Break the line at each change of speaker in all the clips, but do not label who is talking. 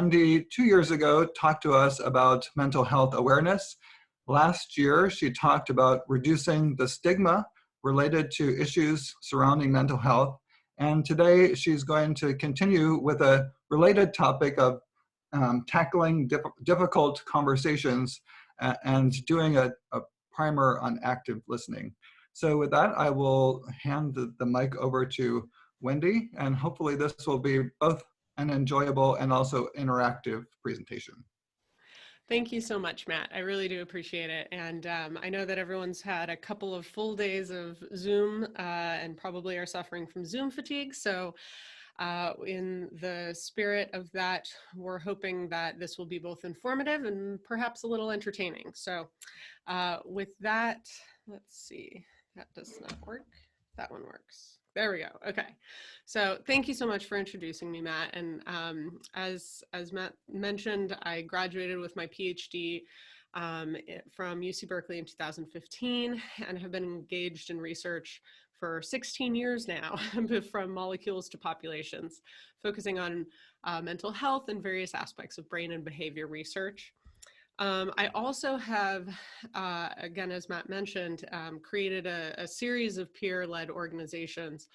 Wendy, 2 years ago, talked to us about mental health awareness. Last year, she talked about reducing the stigma related to issues surrounding mental health. And today, she's going to continue with a related topic of tackling difficult conversations and doing a primer on active listening. So with that, I will hand the mic over to Wendy, and hopefully this will be both an enjoyable and also interactive presentation.
Thank you so much, Matt. I really do appreciate it. And I know that everyone's had a couple of full days of Zoom and probably are suffering from Zoom fatigue. So in the spirit of that, we're hoping that this will be both informative and perhaps a little entertaining. So with that, let's see, that does not work. That one works. There we go. Okay. So thank you so much for introducing me, Matt. And as Matt mentioned, I graduated with my PhD from UC Berkeley in 2015 and have been engaged in research for 16 years now, from molecules to populations, focusing on mental health and various aspects of brain and behavior research. I also have, again, as Matt mentioned, created a series of peer-led organizations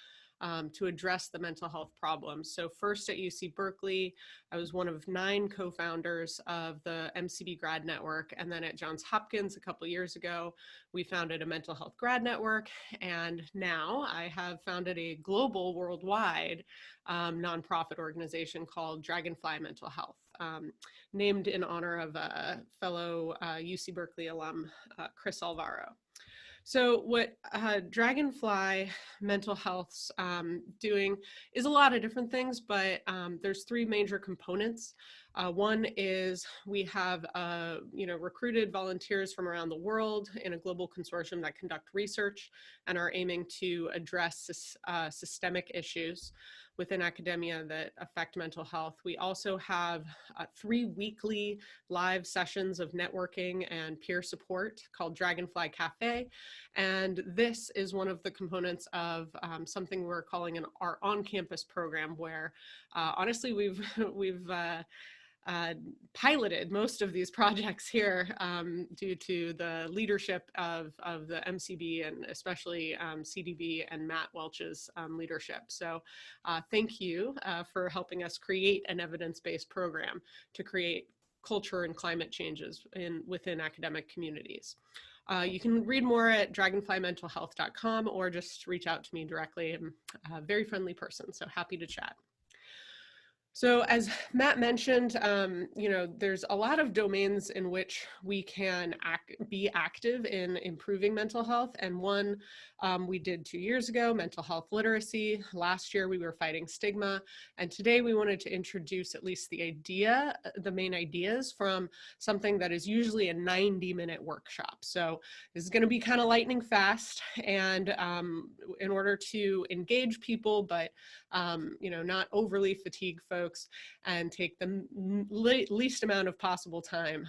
to address the mental health problems. So first at UC Berkeley, I was one of 9 co-founders of the MCB Grad Network. And then at Johns Hopkins a couple years ago, we founded a mental health grad network. And now I have founded a global, worldwide nonprofit organization called Dragonfly Mental Health, named in honor of a fellow UC Berkeley alum, Chris Alvaro. So what Dragonfly Mental Health's doing is a lot of different things, but there's 3 major components. One is we have recruited volunteers from around the world in a global consortium that conduct research and are aiming to address systemic issues within academia that affect mental health. We also have 3 weekly live sessions of networking and peer support called Dragonfly Cafe. And this is one of the components of something we're calling our on-campus program, where honestly, we've piloted most of these projects here due to the leadership of the MCB and especially CDB and Matt Welch's leadership. So thank you for helping us create an evidence-based program to create culture and climate changes within academic communities. You can read more at dragonflymentalhealth.com or just reach out to me directly. I'm a very friendly person, so happy to chat. So as Matt mentioned, there's a lot of domains in which we can be active in improving mental health. And one we did 2 years ago, mental health literacy. Last year, we were fighting stigma. And today we wanted to introduce at least the main ideas from something that is usually a 90-minute workshop. So this is going to be kind of lightning fast. And in order to engage people, but not overly fatigue folks and take the least amount of possible time,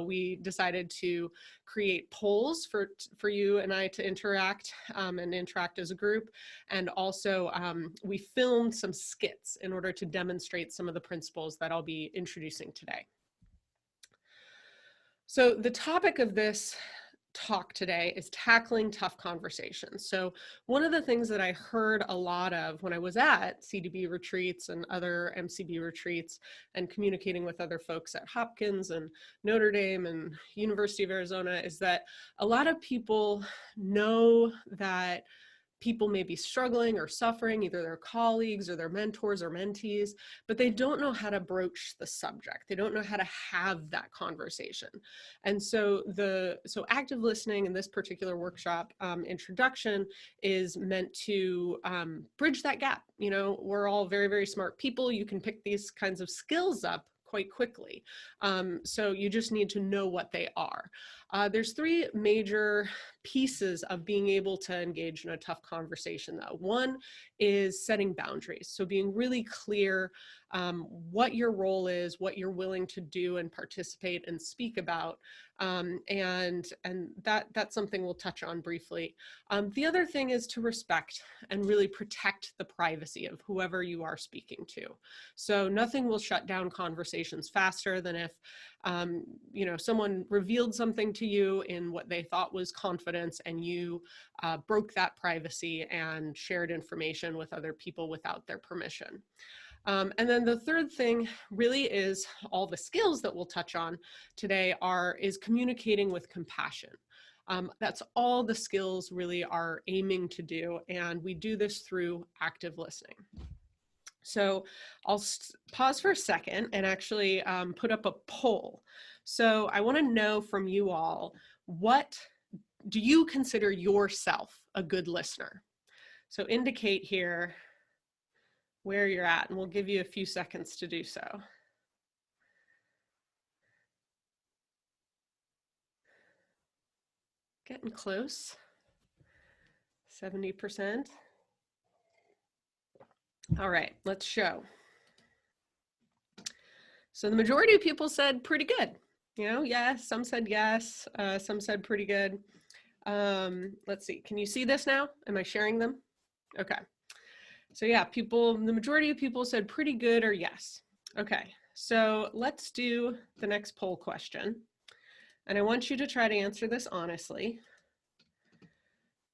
we decided to create polls for you and I to interact and interact as a group. And also we filmed some skits in order to demonstrate some of the principles that I'll be introducing today. So the topic of this talk today is tackling tough conversations. So one of the things that I heard a lot of when I was at CDB retreats and other MCB retreats and communicating with other folks at Hopkins and Notre Dame and University of Arizona is that a lot of people know that people may be struggling or suffering, either their colleagues or their mentors or mentees, but they don't know how to broach the subject. They don't know how to have that conversation. And so active listening in this particular workshop introduction is meant to bridge that gap. We're all very, very smart people. You can pick these kinds of skills up quite quickly. So you just need to know what they are. There's 3 major pieces of being able to engage in a tough conversation, though. One is setting boundaries. So being really clear what your role is, what you're willing to do and participate and speak about. And that's something we'll touch on briefly. The other thing is to respect and really protect the privacy of whoever you are speaking to. So nothing will shut down conversations faster than if someone revealed something to you in what they thought was confidence, and you broke that privacy and shared information with other people without their permission. And then the third thing really is all the skills that we'll touch on today is communicating with compassion. That's all the skills really are aiming to do, and we do this through active listening. So I'll pause for a second and actually put up a poll. So I want to know from you all, what do you consider yourself a good listener? So indicate here where you're at, and we'll give you a few seconds to do so. Getting close, 70%. All right, let's show. So the majority of people said pretty good. Yes, some said yes, some said pretty good. Let's see, can you see this now? Am I sharing them? Okay. So yeah, the majority of people said pretty good or yes. Okay, so let's do the next poll question. And I want you to try to answer this honestly.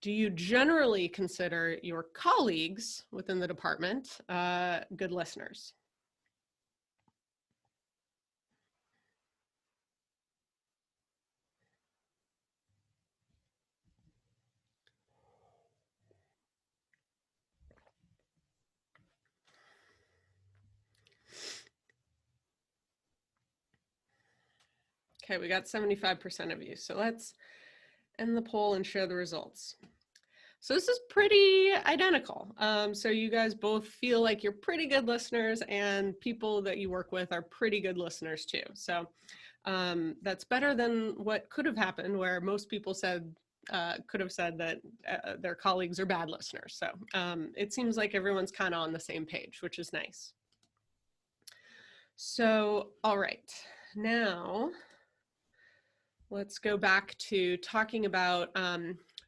Do you generally consider your colleagues within the department good listeners? Okay, we got 75% of you. So let's end the poll and share the results. So this is pretty identical. So you guys both feel like you're pretty good listeners, and people that you work with are pretty good listeners too. So that's better than what could have happened, where most people could have said that their colleagues are bad listeners. So it seems like everyone's kind of on the same page, which is nice. So, all right, now let's go back to talking about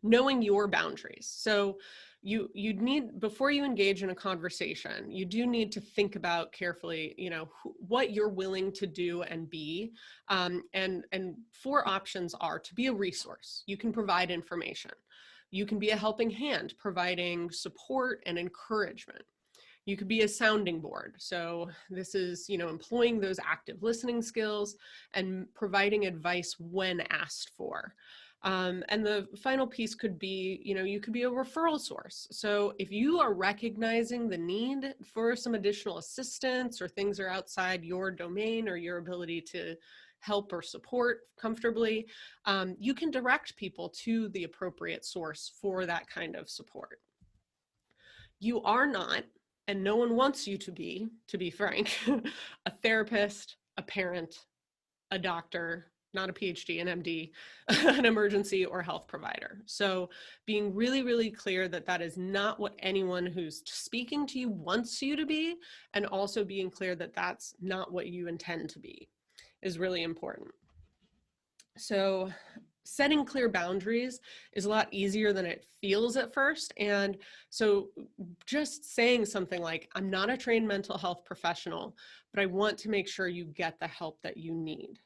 knowing your boundaries. So you'd need, before you engage in a conversation, you do need to think about carefully, what you're willing to do and be. And 4 options are: to be a resource. You can provide information. You can be a helping hand, providing support and encouragement. You could be a sounding board. So this is, employing those active listening skills and providing advice when asked for. And the final piece could be, you could be a referral source. So if you are recognizing the need for some additional assistance, or things are outside your domain or your ability to help or support comfortably, you can direct people to the appropriate source for that kind of support. You are not, and no one wants you to be frank, a therapist, a parent, a doctor, not a PhD, an MD, an emergency or health provider. So being really, really clear that that is not what anyone who's speaking to you wants you to be, and also being clear that that's not what you intend to be, is really important. So setting clear boundaries is a lot easier than it feels at first. And so just saying something like, I'm not a trained mental health professional, but I want to make sure you get the help that you need.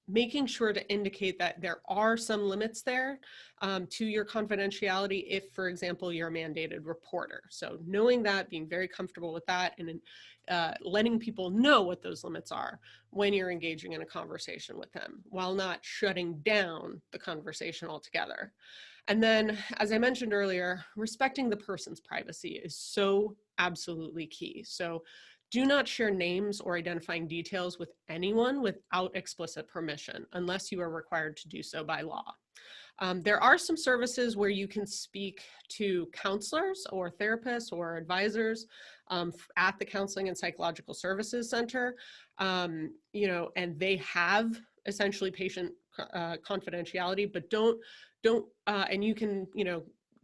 Making sure to indicate that there are some limits there to your confidentiality if, for example, you're a mandated reporter. So knowing that, being very comfortable with that, and letting people know what those limits are when you're engaging in a conversation with them, while not shutting down the conversation altogether. And then, as I mentioned earlier, respecting the person's privacy is so absolutely key. So do not share names or identifying details with anyone without explicit permission, unless you are required to do so by law. There are some services where you can speak to counselors or therapists or advisors at the Counseling and Psychological Services Center, and they have essentially patient confidentiality, but don't, and you can,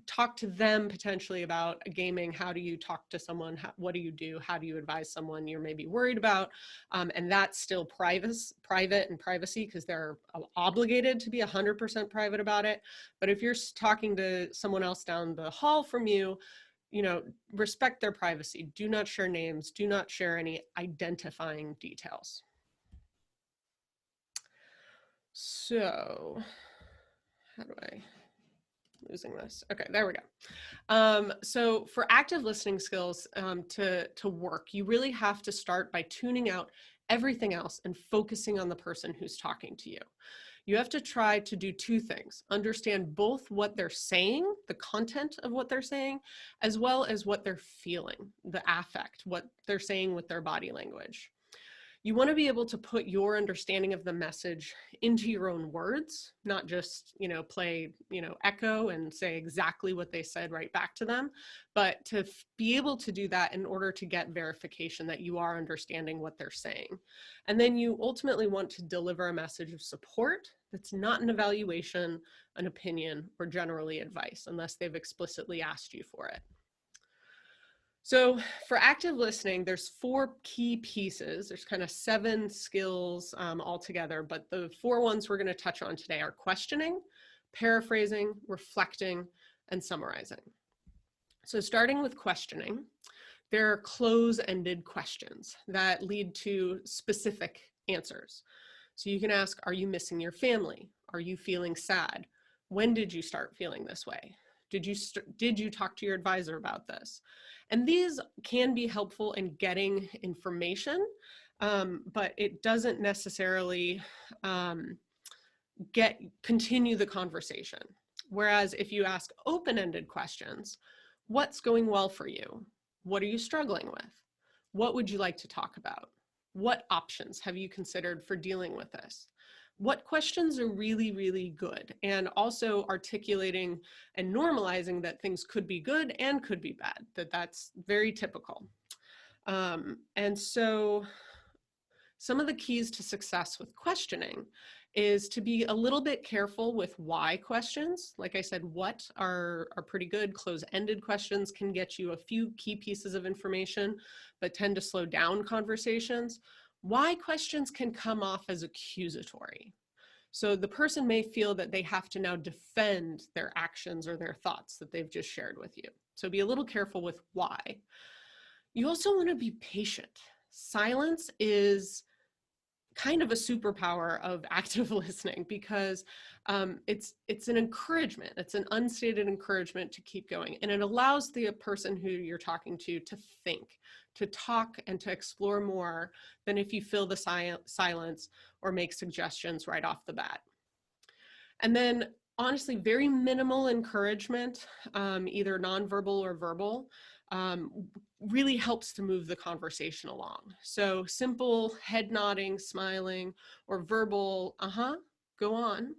talk to them potentially about gaming. How do you talk to someone? What do you do? How do you advise someone you're maybe worried about? And that's still private and privacy, because they're obligated to be 100% private about it. But if you're talking to someone else down the hall from you, respect their privacy. Do not share names. Do not share any identifying details. So how do I, losing this? Okay, there we go. So for active listening skills to work, you really have to start by tuning out everything else and focusing on the person who's talking to you. You have to try to do two things: understand both what they're saying, the content of what they're saying, as well as what they're feeling, the affect, what they're saying with their body language. You want to be able to put your understanding of the message into your own words, not just, play, echo and say exactly what they said right back to them, but to be able to do that in order to get verification that you are understanding what they're saying. And then you ultimately want to deliver a message of support that's not an evaluation, an opinion, or generally advice, unless they've explicitly asked you for it. So for active listening, there's 4 key pieces. There's kind of 7 skills altogether, but the 4 ones we're going to touch on today are questioning, paraphrasing, reflecting, and summarizing. So starting with questioning, there are close-ended questions that lead to specific answers. So you can ask, are you missing your family? Are you feeling sad? When did you start feeling this way? Did you talk to your advisor about this? And these can be helpful in getting information, but it doesn't necessarily continue the conversation. Whereas if you ask open-ended questions, what's going well for you? What are you struggling with? What would you like to talk about? What options have you considered for dealing with this? What questions are really, really good? And also articulating and normalizing that things could be good and could be bad, that's very typical. And so some of the keys to success with questioning is to be a little bit careful with why questions. Like I said, what are pretty good. Close-ended questions can get you a few key pieces of information, but tend to slow down conversations. Why questions can come off as accusatory. So the person may feel that they have to now defend their actions or their thoughts that they've just shared with you. So be a little careful with why. You also want to be patient. Silence is kind of a superpower of active listening, because it's an encouragement. It's an unstated encouragement to keep going. And it allows the person who you're talking to think, to talk, and to explore more than if you fill the silence or make suggestions right off the bat. And then honestly, very minimal encouragement, either nonverbal or verbal, really helps to move the conversation along. So simple head nodding, smiling, or verbal, go on,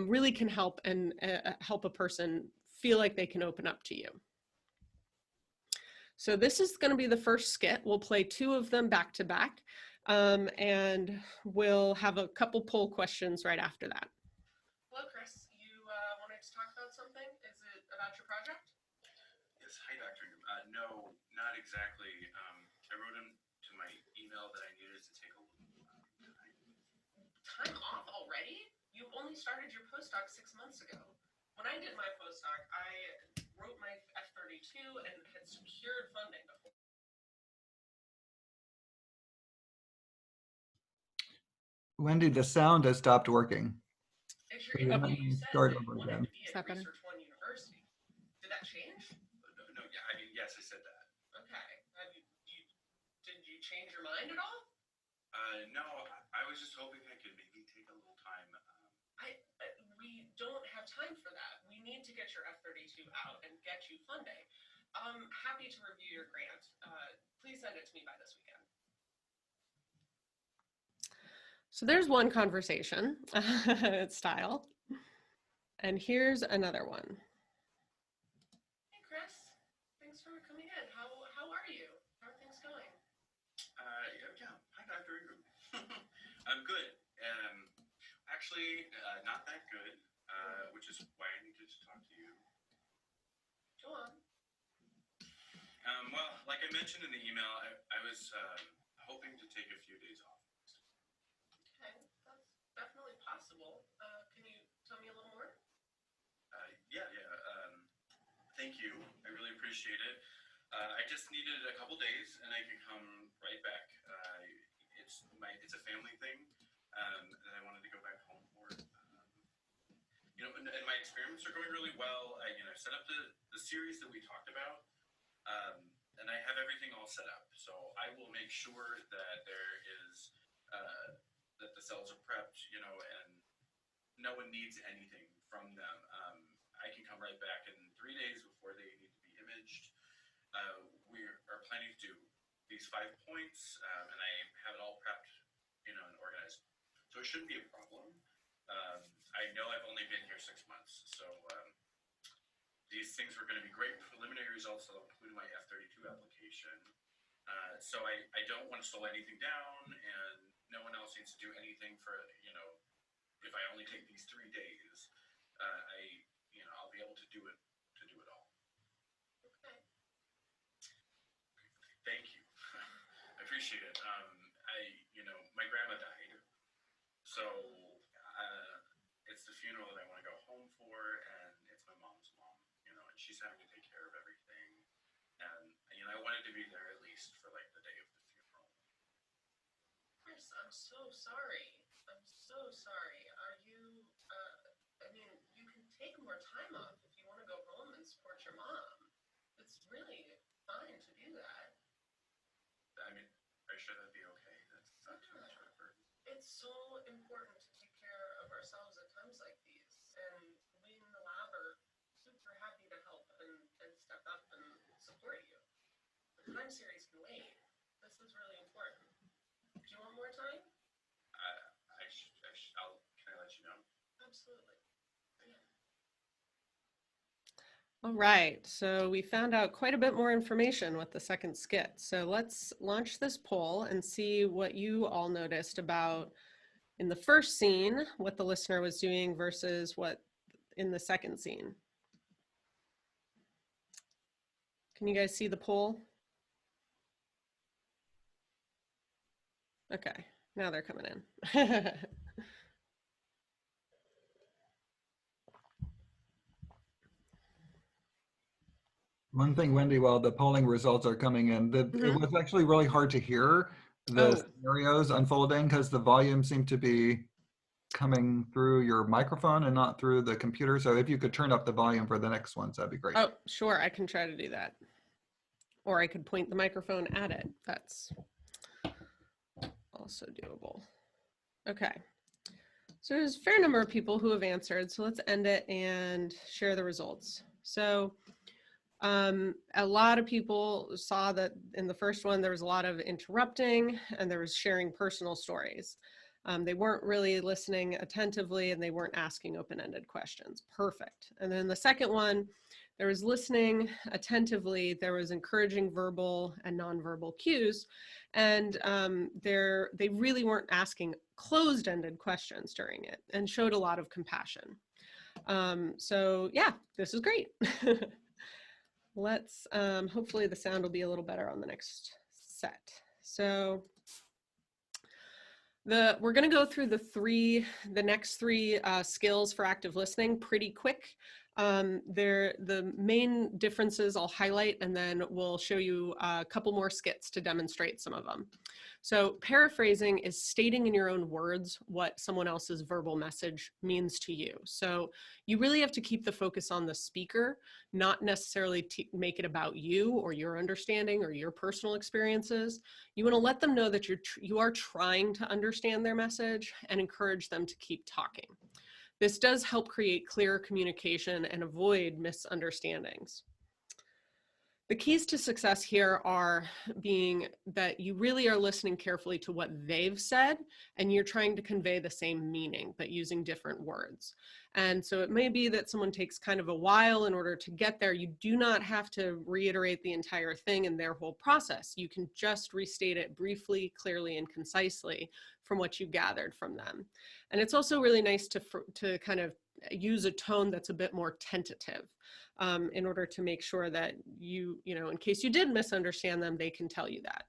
really can help and help a person feel like they can open up to you. So this is going to be the first skit. We'll play 2 of them back to back, and we'll have a couple poll questions right after that. Hello, Chris. You wanted to talk about something? Is it about your project?
Yes. Hi, Dr. Ingram. No, not exactly. I wrote into my email that I needed to take a little time.
Time off already? You only started your postdoc 6 months ago. When I did my postdoc, I wrote my F-32 and had secured funding before.
Wendy, the sound has stopped working.
If you're able, you said
Start
that you
over
wanted
again.
to be at Research One University. Did that change?
No, yeah, I mean, yes, I said that.
Okay. Did you change your mind at all?
No, I was just hoping I could maybe take a little time.
We don't have time for that. We need to get your F-32 out and get you funding. I'm happy to review your grant. Please send it to me by this weekend. So there's one conversation style. And here's another one. Hey, Chris. Thanks for coming in. How are you? How are things going?
Yeah. Hi, Dr. Ingram. I'm good. Actually, not that good, which is why I needed to talk to you.
Go on.
Well, like I mentioned in the email, I was hoping to take a few days off.
Okay, that's definitely possible. Can you tell me a little more?
Yeah. Thank you. I really appreciate it. I just needed a couple days, and I could come right back. It's a family thing that I wanted to go back home for. And my experiments are going really well. I set up the series that we talked about, and I have everything all set up. So I will make sure that there is that the cells are prepped, and no one needs anything from them. I can come right back in 3 days before they need to be imaged. We are planning to do these 5 points, and I have it all prepped, and organized. So it shouldn't be a problem. I know I've only been here 6 months, so these things were going to be great preliminary results that I'll include in my F32 application. So I don't want to slow anything down, and no one else needs to do anything for, if I only take these 3 days, I'll be able to do it all.
Okay.
Thank you. I appreciate it. My grandma died, so it's the funeral that I want to go home for, and it's my mom's mom, and she's having to take care of everything, and I wanted to be there at least for like the day of the funeral.
Chris, I'm so sorry. I'm so sorry. Are you? You can take more time off if you want to go home and support your mom. It's really fine to do that.
Are you sure that'd be okay? That's not too much of a burden.
It's so important to take care of ourselves at times like these, and we in the lab are super happy to help and step up and support you. The time series can wait. This is really important. Do you want more time?
Can I let you know?
Absolutely. Yeah.
All right, so we found out quite a bit more information with the second skit. So let's launch this poll and see what you all noticed about in the first scene, what the listener was doing versus what in the second scene. Can you guys see the poll? Okay, now they're coming in.
One thing, Wendy, while the polling results are coming in, it was actually really hard to hear the scenarios unfolding because the volume seemed to be coming through your microphone and not through the computer. So if you could turn up the volume for the next ones, that'd be great.
Oh, sure, I can try to do that. Or I could point the microphone at it. That's also doable. Okay. So there's a fair number of people who have answered. So let's end it and share the results. So a lot of people saw that in the first one, there was a lot of interrupting and there was sharing personal stories. They weren't really listening attentively and they weren't asking open-ended questions. Perfect. And then the second one, there was listening attentively. There was encouraging verbal and nonverbal cues. And they really weren't asking closed-ended questions during it and showed a lot of compassion. So yeah, this is great. Let's, hopefully the sound will be a little better on the next set. So we're going to go through the next three skills for active listening pretty quick. The main differences I'll highlight, and then we'll show you a couple more skits to demonstrate some of them. So paraphrasing is stating in your own words what someone else's verbal message means to you. So you really have to keep the focus on the speaker, not necessarily make it about you or your understanding or your personal experiences. You want to let them know that you are trying to understand their message and encourage them to keep talking. This does help create clearer communication and avoid misunderstandings. The keys to success here are being that you really are listening carefully to what they've said, and you're trying to convey the same meaning, but using different words. And so it may be that someone takes kind of a while in order to get there. You do not have to reiterate the entire thing in their whole process. You can just restate it briefly, clearly, and concisely from what you gathered from them. And it's also really nice to kind of
use a tone that's a bit more tentative in order to make sure that in case you did misunderstand them, they can tell you that.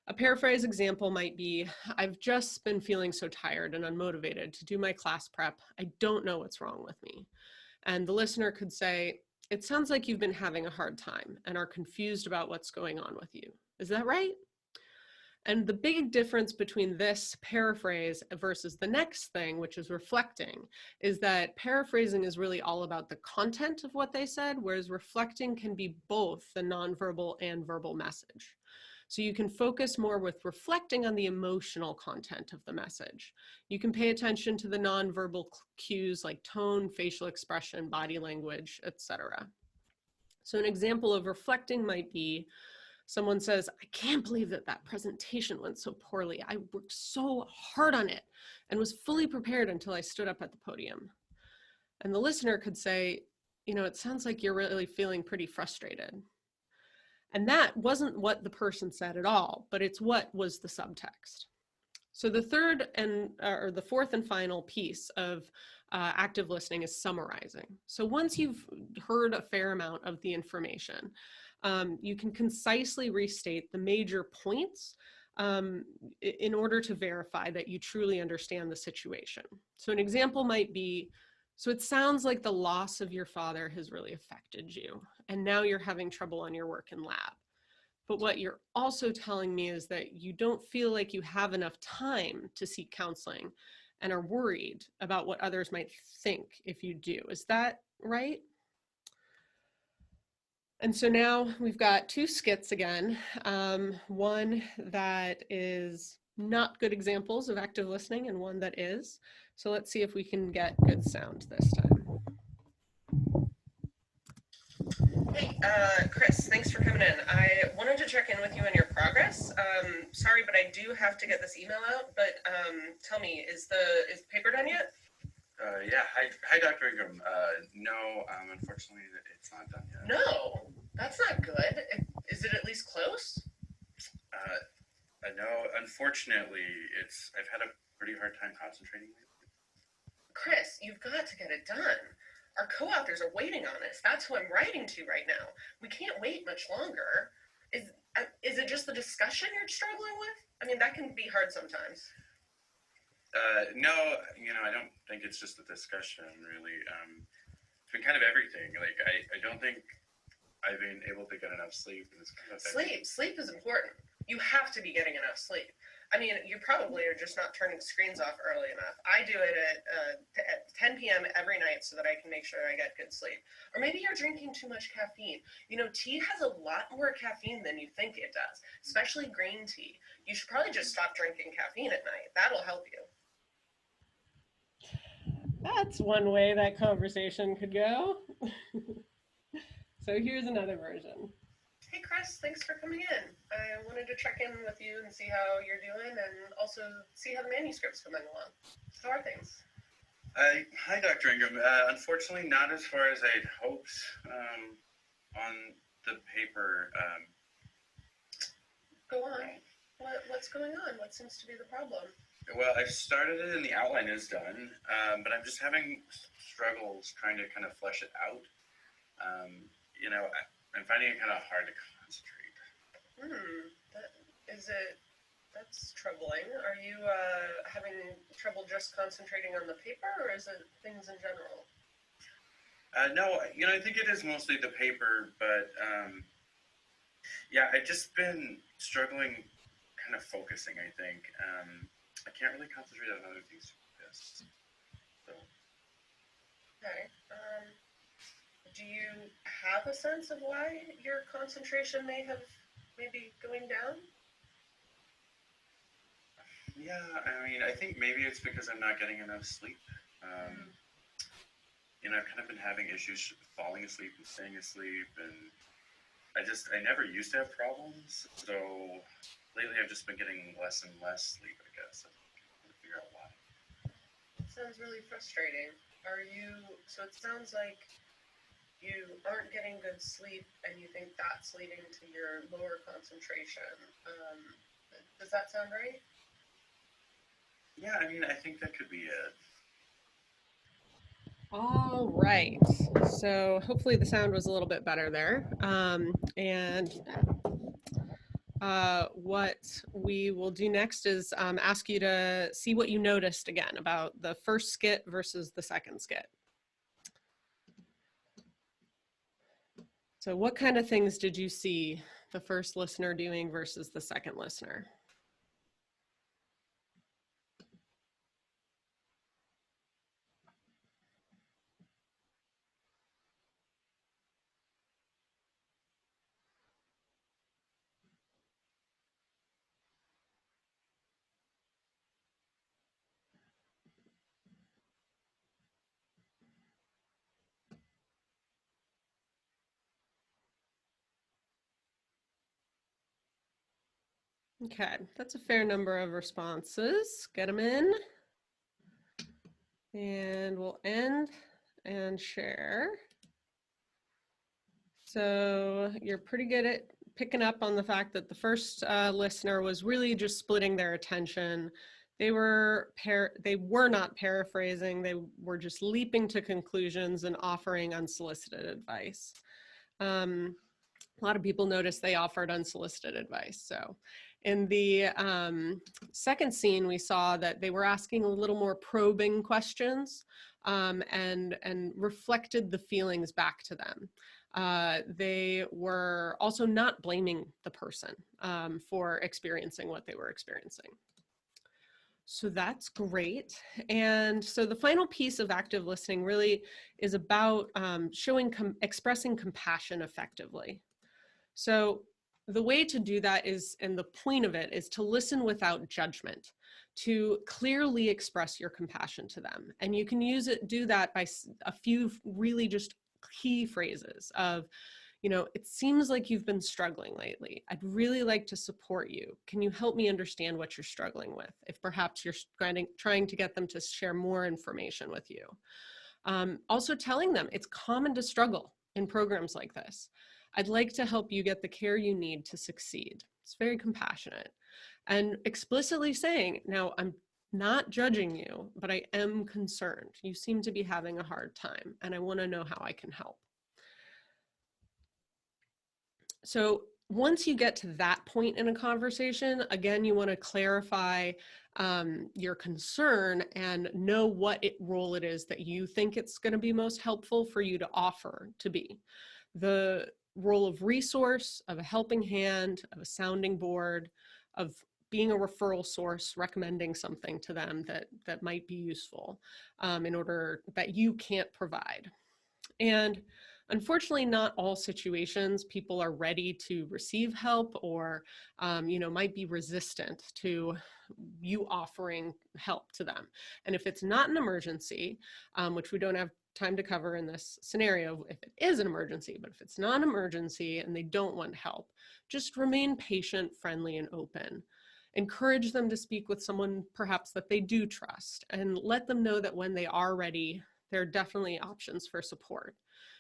A paraphrase example might be, I've just been feeling so tired and unmotivated to do my class prep. I don't know what's wrong with me. And the listener could say, it sounds like you've been having a hard time and are confused about what's going on with you. Is that right? And the big difference between this paraphrase versus the next thing, which is reflecting, is that paraphrasing is really all about the content of what they said, whereas reflecting can be both the nonverbal and verbal message. So you can focus more with reflecting on the emotional content of the message. You can pay attention to the nonverbal cues like tone, facial expression, body language, etc. So an example of reflecting might be, someone says, I can't believe that presentation went so poorly. I worked so hard on it and was fully prepared until I stood up at the podium. And the listener could say, it sounds like you're really feeling pretty frustrated. And that wasn't what the person said at all, but it's what was the subtext. So the fourth and final piece of active listening is summarizing. So once you've heard a fair amount of the information, you can concisely restate the major points in order to verify that you truly understand the situation. So an example might be, so it sounds like the loss of your father has really affected you, and now you're having trouble on your work in lab. But what you're also telling me is that you don't feel like you have enough time to seek counseling and are worried about what others might think if you do. Is that right? And so now we've got two skits again. One that is not good examples of active listening and one that is. So let's see if we can get good sound this time.
Hey, Chris, thanks for coming in. I wanted to check in with you on your progress. Sorry, but I do have to get this email out, but tell me, is the paper done yet?
Yeah, hi, Dr. Ingram. No, unfortunately, it's not done yet.
No, that's not good. Is it at least close?
No, unfortunately, I've had a pretty hard time concentrating lately.
Chris, you've got to get it done. Our co-authors are waiting on us. That's who I'm writing to right now. We can't wait much longer. Is it just the discussion you're struggling with? I mean, that can be hard sometimes.
No, I don't think it's just the discussion, really. It's been kind of everything. Like, I don't think I've been able to get enough sleep. And it's kind of
Sleep is important. You have to be getting enough sleep. I mean, you probably are just not turning screens off early enough. I do it at 10 p.m. every night so that I can make sure I get good sleep. Or maybe you're drinking too much caffeine. Tea has a lot more caffeine than you think it does, especially green tea. You should probably just stop drinking caffeine at night. That'll help you.
That's one way that conversation could go. So here's another version.
Hey, Chris, thanks for coming in. I wanted to check in with you and see how you're doing and also see how the manuscript's coming along. How are things?
Hi, Dr. Ingram. Unfortunately, not as far as I'd hoped on the paper.
Go on. What's going on? What seems to be the problem?
Well, I've started it and the outline is done, but I'm just having struggles trying to kind of flesh it out. I'm finding it kind of hard to concentrate.
That's troubling. Are you having trouble just concentrating on the paper, or is it things in general?
No, I think it is mostly the paper, but yeah, I've just been struggling kind of focusing, I think. I can't really concentrate on other things. Yes. So.
Okay. Do you have a sense of why your concentration may be going down?
Yeah, I think maybe it's because I'm not getting enough sleep. I've kind of been having issues falling asleep and staying asleep, and I never used to have problems, so lately I've just been getting less and less sleep, I guess. I'm trying to figure out why.
It sounds really frustrating. So it sounds like you aren't getting good sleep and you think that's leading to your lower concentration. Does that sound right?
Yeah, I think that could be it.
All right, so hopefully the sound was a little bit better there. What we will do next is ask you to see what you noticed again about the first skit versus the second skit. So what kind of things did you see the first listener doing versus the second listener? Okay, that's a fair number of responses. Get them in. And we'll end and share. So you're pretty good at picking up on the fact that the first listener was really just splitting their attention. They were not paraphrasing. They were just leaping to conclusions and offering unsolicited advice. A lot of people noticed they offered unsolicited advice. So in the second scene, we saw that they were asking a little more probing questions and reflected the feelings back to them. They were also not blaming the person for experiencing what they were experiencing. So that's great. And so the final piece of active listening really is about expressing compassion effectively. So the way to do that is, and the point of it is to listen without judgment, to clearly express your compassion to them. And you can do that by a few really just key phrases of, it seems like you've been struggling lately. I'd really like to support you. Can you help me understand what you're struggling with? If perhaps you're trying to get them to share more information with you. Also telling them it's common to struggle in programs like this. I'd like to help you get the care you need to succeed. It's very compassionate. And explicitly saying, now I'm not judging you, but I am concerned. You seem to be having a hard time, and I want to know how I can help. So once you get to that point in a conversation, again, you want to clarify your concern and know what role it is that you think it's going to be most helpful for you to offer to be. The role of resource, of a helping hand, of a sounding board, of being a referral source, recommending something to them that might be useful in order that you can't provide. And unfortunately, not all situations people are ready to receive help or, might be resistant to you offering help to them. And if it's not an emergency, which we don't have time to cover in this scenario if it is an emergency, but if it's not an emergency and they don't want help, just remain patient, friendly, and open. Encourage them to speak with someone perhaps that they do trust, and let them know that when they are ready, there are definitely options for support.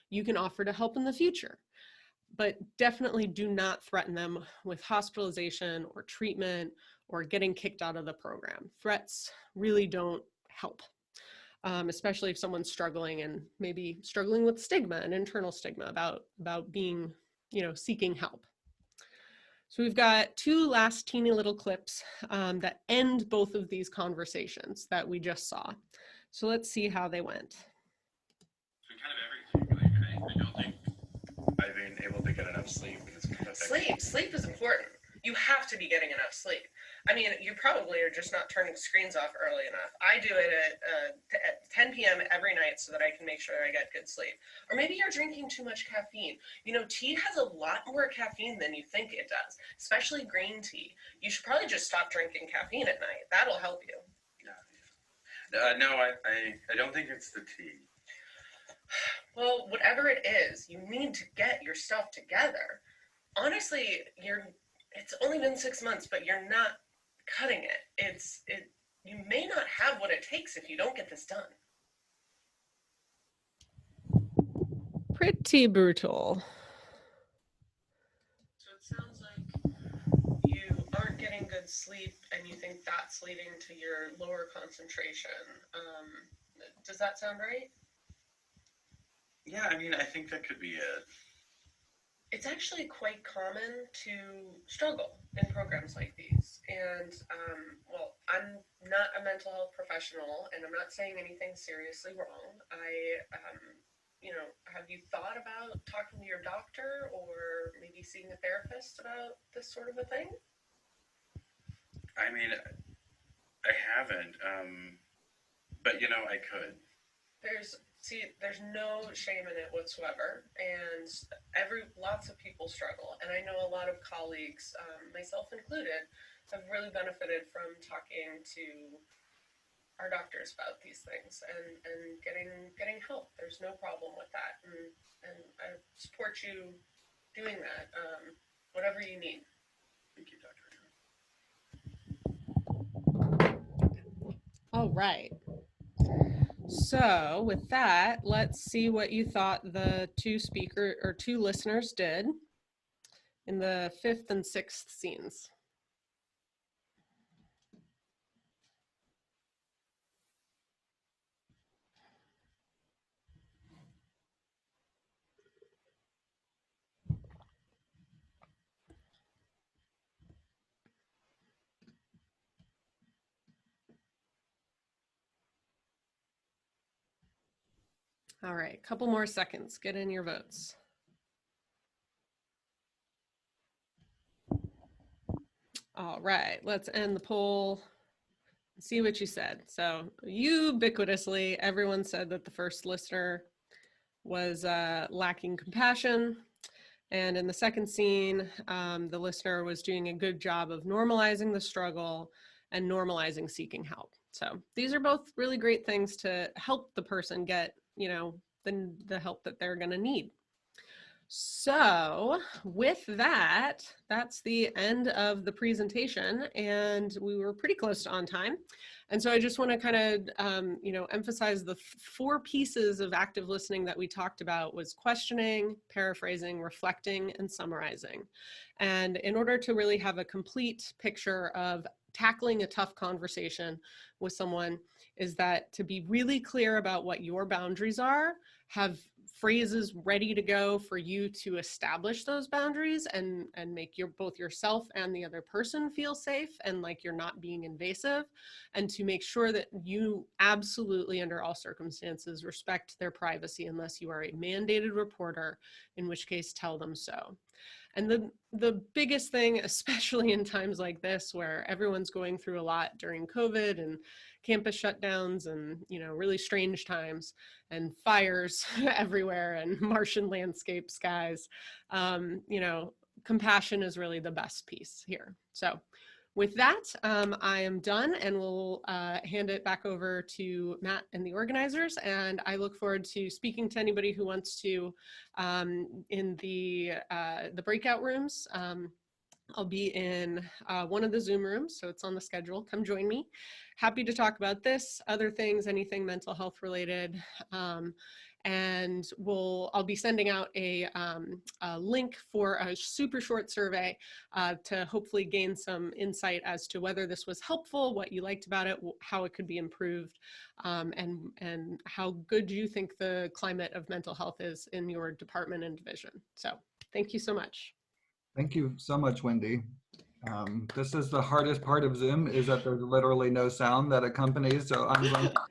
You can offer to help in the future, but definitely do not threaten them with hospitalization or treatment or getting kicked out of the program. Threats really don't help. Especially if someone's struggling and maybe struggling with stigma, an internal stigma about being, seeking help. So we've got two last teeny little clips that end both of these conversations that we just saw. So let's see how they went.
So kind of everything. Like I don't think I've been able to get enough sleep.
Sleep is important. You have to be getting enough sleep. I mean, you probably are just not turning screens off early enough. I do it at 10 p.m. every night so that I can make sure I get good sleep. Or maybe you're drinking too much caffeine. Tea has a lot more caffeine than you think it does, especially green tea. You should probably just stop drinking caffeine at night. That'll help you.
Yeah. No, I don't think it's the tea.
Well, whatever it is, you need to get your stuff together. Honestly, it's only been 6 months, but you're not cutting it. You may not have what it takes if you don't get this done. Pretty brutal. So it sounds like you aren't getting good sleep and you think that's leading to your lower concentration. Does that sound right?
Yeah, I mean, I think that could be it.
It's actually quite common to struggle in programs like these. And, well, I'm not a mental health professional, and I'm not saying anything seriously wrong. Have you thought about talking to your doctor or maybe seeing a therapist about this sort of a thing?
I mean, I haven't, but I could.
There's no shame in it whatsoever, and lots of people struggle, and I know a lot of colleagues, myself included, have really benefited from talking to our doctors about these things and getting help. There's no problem with that, and I support you doing that, whatever you need.
Thank you, Dr.
All right. So with that, let's see what you thought the two listeners did in the 5th and 6th scenes. All right, a couple more seconds. Get in your votes. All right, let's end the poll. See what you said. So ubiquitously, everyone said that the first listener was lacking compassion. And in the second scene, the listener was doing a good job of normalizing the struggle and normalizing seeking help. So these are both really great things to help the person get, the help that they're going to need. So with that, that's the end of the presentation, and we were pretty close to on time. And so I just want to kind of, emphasize the 4 pieces of active listening that we talked about was questioning, paraphrasing, reflecting, and summarizing. And in order to really have a complete picture of tackling a tough conversation with someone is that to be really clear about what your boundaries are, have phrases ready to go for you to establish those boundaries and make both yourself and the other person feel safe and like you're not being invasive, and to make sure that you absolutely under all circumstances respect their privacy unless you are a mandated reporter, in which case tell them so. And the biggest thing, especially in times like this where everyone's going through a lot during COVID and campus shutdowns and, really strange times and fires everywhere and Martian landscape skies, compassion is really the best piece here. So with that, I am done, and we'll hand it back over to Matt and the organizers. And I look forward to speaking to anybody who wants to in the breakout rooms. I'll be in one of the Zoom rooms, so it's on the schedule. Come join me. Happy to talk about this, other things, anything mental health related. And I'll be sending out a link for a super short survey to hopefully gain some insight as to whether this was helpful, what you liked about it, how it could be improved, and how good you think the climate of mental health is in your department and division. So thank you so much.
Thank you so much, Wendy. This is the hardest part of Zoom, is that there's literally no sound that accompanies. So I'm going to